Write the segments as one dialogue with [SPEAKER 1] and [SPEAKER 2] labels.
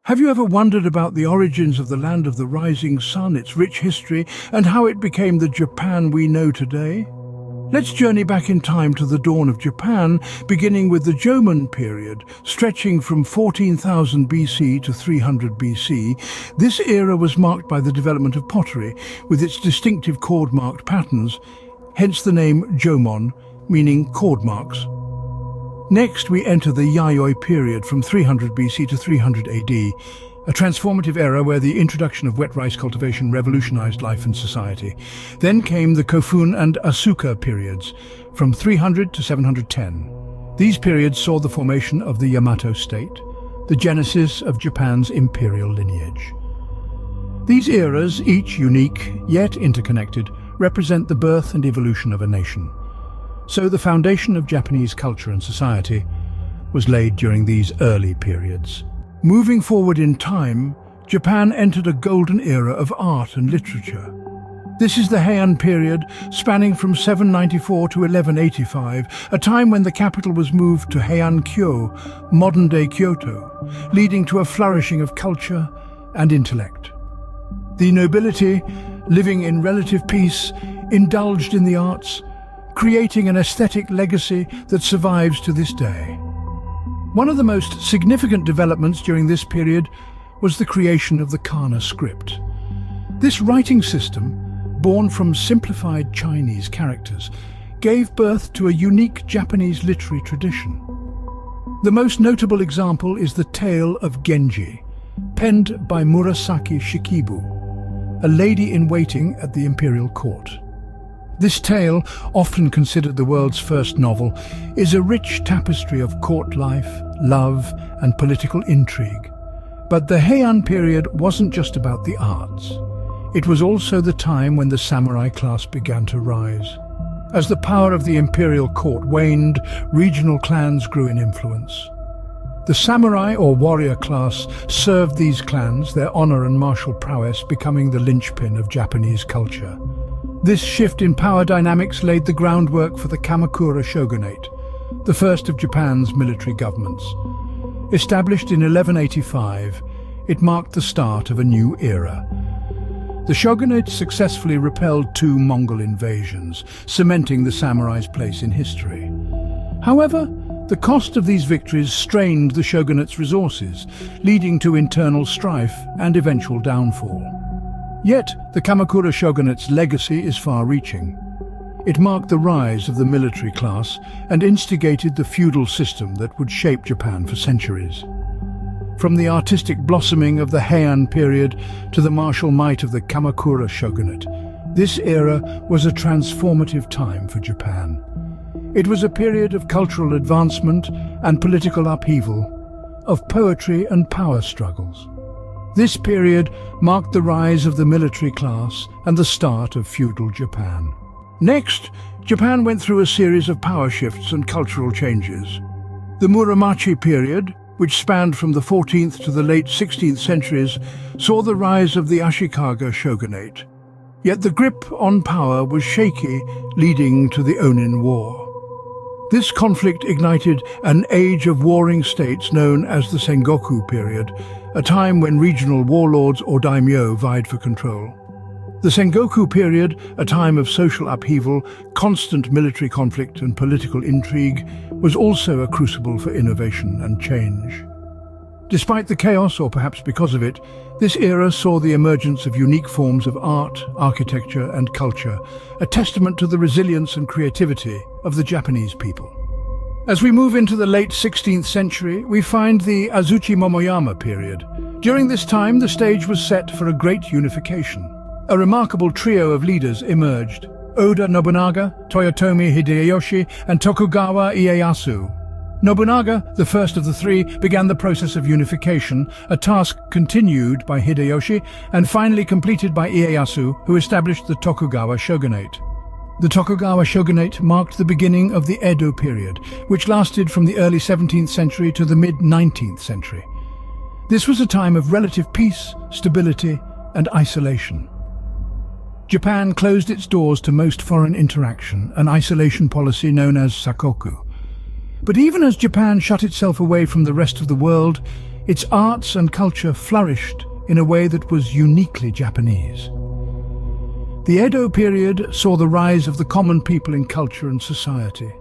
[SPEAKER 1] Have you ever wondered about the origins of the land of the rising sun, its rich history, and how it became the Japan we know today? Let's journey back in time to the dawn of Japan, beginning with the Jomon period, stretching from 14,000 BC to 300 BC. This era was marked by the development of pottery, with its distinctive cord-marked patterns, hence the name Jomon, meaning cord marks. Next, we enter the Yayoi period from 300 BC to 300 AD, a transformative era where the introduction of wet rice cultivation revolutionized life and society. Then came the Kofun and Asuka periods, from 300 to 710. These periods saw the formation of the Yamato state, the genesis of Japan's imperial lineage. These eras, each unique yet interconnected, represent the birth and evolution of a nation. So the foundation of Japanese culture and society was laid during these early periods. Moving forward in time, Japan entered a golden era of art and literature. This is the Heian period, spanning from 794 to 1185, a time when the capital was moved to Heian-kyo, modern-day Kyoto, leading to a flourishing of culture and intellect. The nobility, living in relative peace, indulged in the arts, creating an aesthetic legacy that survives to this day. One of the most significant developments during this period was the creation of the Kana script. This writing system, born from simplified Chinese characters, gave birth to a unique Japanese literary tradition. The most notable example is the Tale of Genji, penned by Murasaki Shikibu, a lady-in-waiting at the imperial court. This tale, often considered the world's first novel, is a rich tapestry of court life, love, and political intrigue. But the Heian period wasn't just about the arts. It was also the time when the samurai class began to rise. As the power of the imperial court waned, regional clans grew in influence. The samurai or warrior class served these clans, their honor and martial prowess becoming the linchpin of Japanese culture. This shift in power dynamics laid the groundwork for the Kamakura shogunate, the first of Japan's military governments. Established in 1185, it marked the start of a new era. The shogunate successfully repelled 2 Mongol invasions, cementing the samurai's place in history. However, the cost of these victories strained the shogunate's resources, leading to internal strife and eventual downfall. Yet, the Kamakura shogunate's legacy is far-reaching. It marked the rise of the military class and instigated the feudal system that would shape Japan for centuries. From the artistic blossoming of the Heian period to the martial might of the Kamakura shogunate, this era was a transformative time for Japan. It was a period of cultural advancement and political upheaval, of poetry and power struggles. This period marked the rise of the military class and the start of feudal Japan. Next, Japan went through a series of power shifts and cultural changes. The Muromachi period, which spanned from the 14th to the late 16th centuries, saw the rise of the Ashikaga shogunate. Yet the grip on power was shaky, leading to the Onin War. This conflict ignited an age of warring states known as the Sengoku period, a time when regional warlords or daimyo vied for control. The Sengoku period, a time of social upheaval, constant military conflict and political intrigue, was also a crucible for innovation and change. Despite the chaos, or perhaps because of it, this era saw the emergence of unique forms of art, architecture and culture, a testament to the resilience and creativity of the Japanese people. As we move into the late 16th century, we find the Azuchi Momoyama period. During this time, the stage was set for a great unification. A remarkable trio of leaders emerged: Oda Nobunaga, Toyotomi Hideyoshi, and Tokugawa Ieyasu. Nobunaga, the first of the three, began the process of unification, a task continued by Hideyoshi and finally completed by Ieyasu, who established the Tokugawa shogunate. The Tokugawa shogunate marked the beginning of the Edo period, which lasted from the early 17th century to the mid-19th century. This was a time of relative peace, stability, and isolation. Japan closed its doors to most foreign interaction, an isolation policy known as Sakoku. But even as Japan shut itself away from the rest of the world, its arts and culture flourished in a way that was uniquely Japanese. The Edo period saw the rise of the common people in culture and society.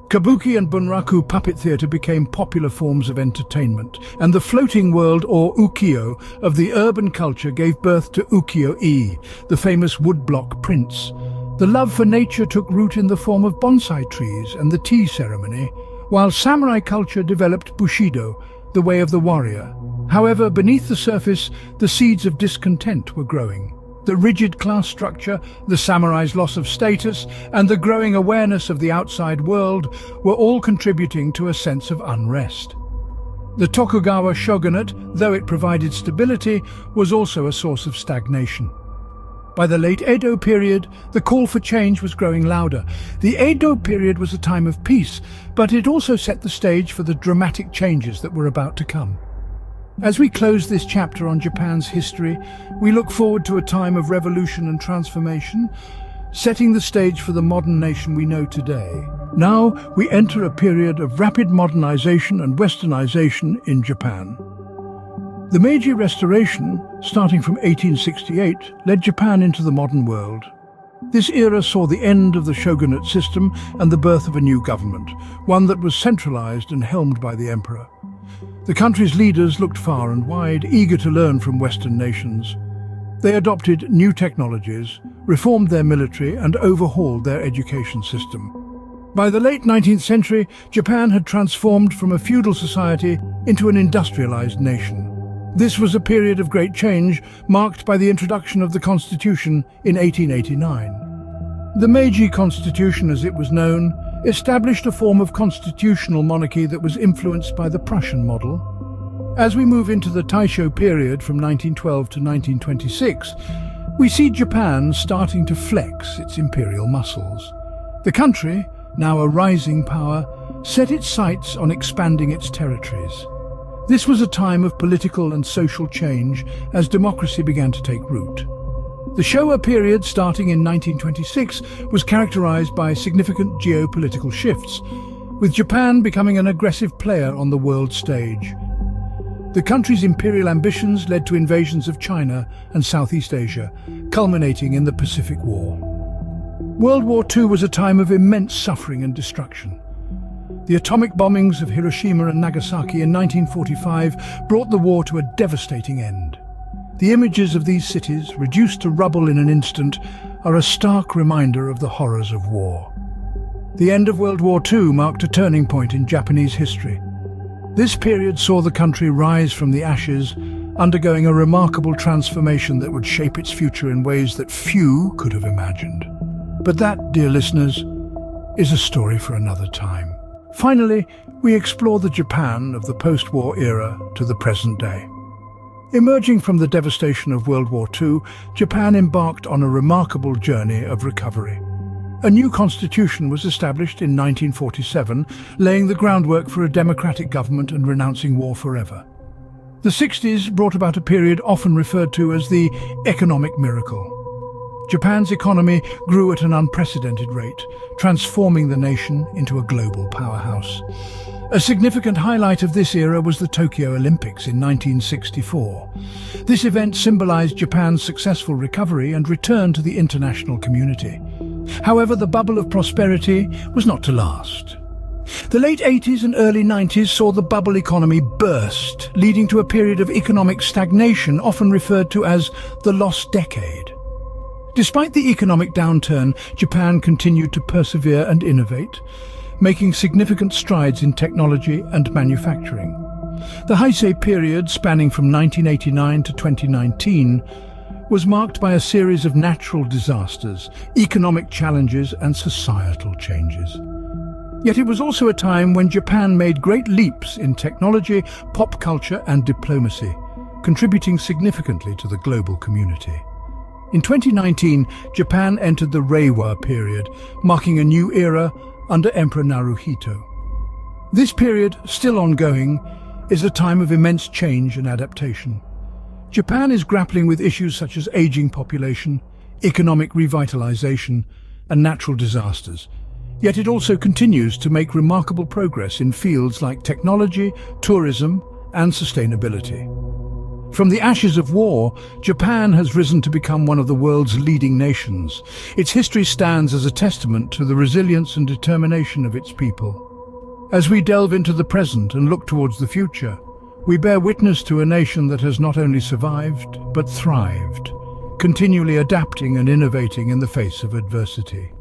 [SPEAKER 1] Kabuki and bunraku puppet theatre became popular forms of entertainment, and the floating world, or ukiyo, of the urban culture gave birth to ukiyo-e, the famous woodblock prints. The love for nature took root in the form of bonsai trees and the tea ceremony, while samurai culture developed bushido, the way of the warrior. However, beneath the surface, the seeds of discontent were growing. The rigid class structure, the samurai's loss of status, and the growing awareness of the outside world were all contributing to a sense of unrest. The Tokugawa shogunate, though it provided stability, was also a source of stagnation. By the late Edo period, the call for change was growing louder. The Edo period was a time of peace, but it also set the stage for the dramatic changes that were about to come. As we close this chapter on Japan's history, we look forward to a time of revolution and transformation, setting the stage for the modern nation we know today. Now we enter a period of rapid modernization and westernization in Japan. The Meiji Restoration, starting from 1868, led Japan into the modern world. This era saw the end of the shogunate system and the birth of a new government, one that was centralized and helmed by the emperor. The country's leaders looked far and wide, eager to learn from Western nations. They adopted new technologies, reformed their military, and overhauled their education system. By the late 19th century, Japan had transformed from a feudal society into an industrialized nation. This was a period of great change, marked by the introduction of the Constitution in 1889. The Meiji Constitution, as it was known, established a form of constitutional monarchy that was influenced by the Prussian model. As we move into the Taisho period from 1912 to 1926, we see Japan starting to flex its imperial muscles. The country, now a rising power, set its sights on expanding its territories. This was a time of political and social change as democracy began to take root. The Showa period, starting in 1926, was characterized by significant geopolitical shifts, with Japan becoming an aggressive player on the world stage. The country's imperial ambitions led to invasions of China and Southeast Asia, culminating in the Pacific War. World War II was a time of immense suffering and destruction. The atomic bombings of Hiroshima and Nagasaki in 1945 brought the war to a devastating end. The images of these cities, reduced to rubble in an instant, are a stark reminder of the horrors of war. The end of World War II marked a turning point in Japanese history. This period saw the country rise from the ashes, undergoing a remarkable transformation that would shape its future in ways that few could have imagined. But that, dear listeners, is a story for another time. Finally, we explore the Japan of the post-war era to the present day. Emerging from the devastation of World War II, Japan embarked on a remarkable journey of recovery. A new constitution was established in 1947, laying the groundwork for a democratic government and renouncing war forever. The 60s brought about a period often referred to as the economic miracle. Japan's economy grew at an unprecedented rate, transforming the nation into a global powerhouse. A significant highlight of this era was the Tokyo Olympics in 1964. This event symbolized Japan's successful recovery and return to the international community. However, the bubble of prosperity was not to last. The late 80s and early 90s saw the bubble economy burst, leading to a period of economic stagnation often referred to as the lost decade. Despite the economic downturn, Japan continued to persevere and innovate, making significant strides in technology and manufacturing. The Heisei period, spanning from 1989 to 2019, was marked by a series of natural disasters, economic challenges and societal changes. Yet it was also a time when Japan made great leaps in technology, pop culture and diplomacy, contributing significantly to the global community. In 2019, Japan entered the Reiwa period, marking a new era under Emperor Naruhito. This period, still ongoing, is a time of immense change and adaptation. Japan is grappling with issues such as aging population, economic revitalization, and natural disasters. Yet it also continues to make remarkable progress in fields like technology, tourism, and sustainability. From the ashes of war, Japan has risen to become one of the world's leading nations. Its history stands as a testament to the resilience and determination of its people. As we delve into the present and look towards the future, we bear witness to a nation that has not only survived, but thrived, continually adapting and innovating in the face of adversity.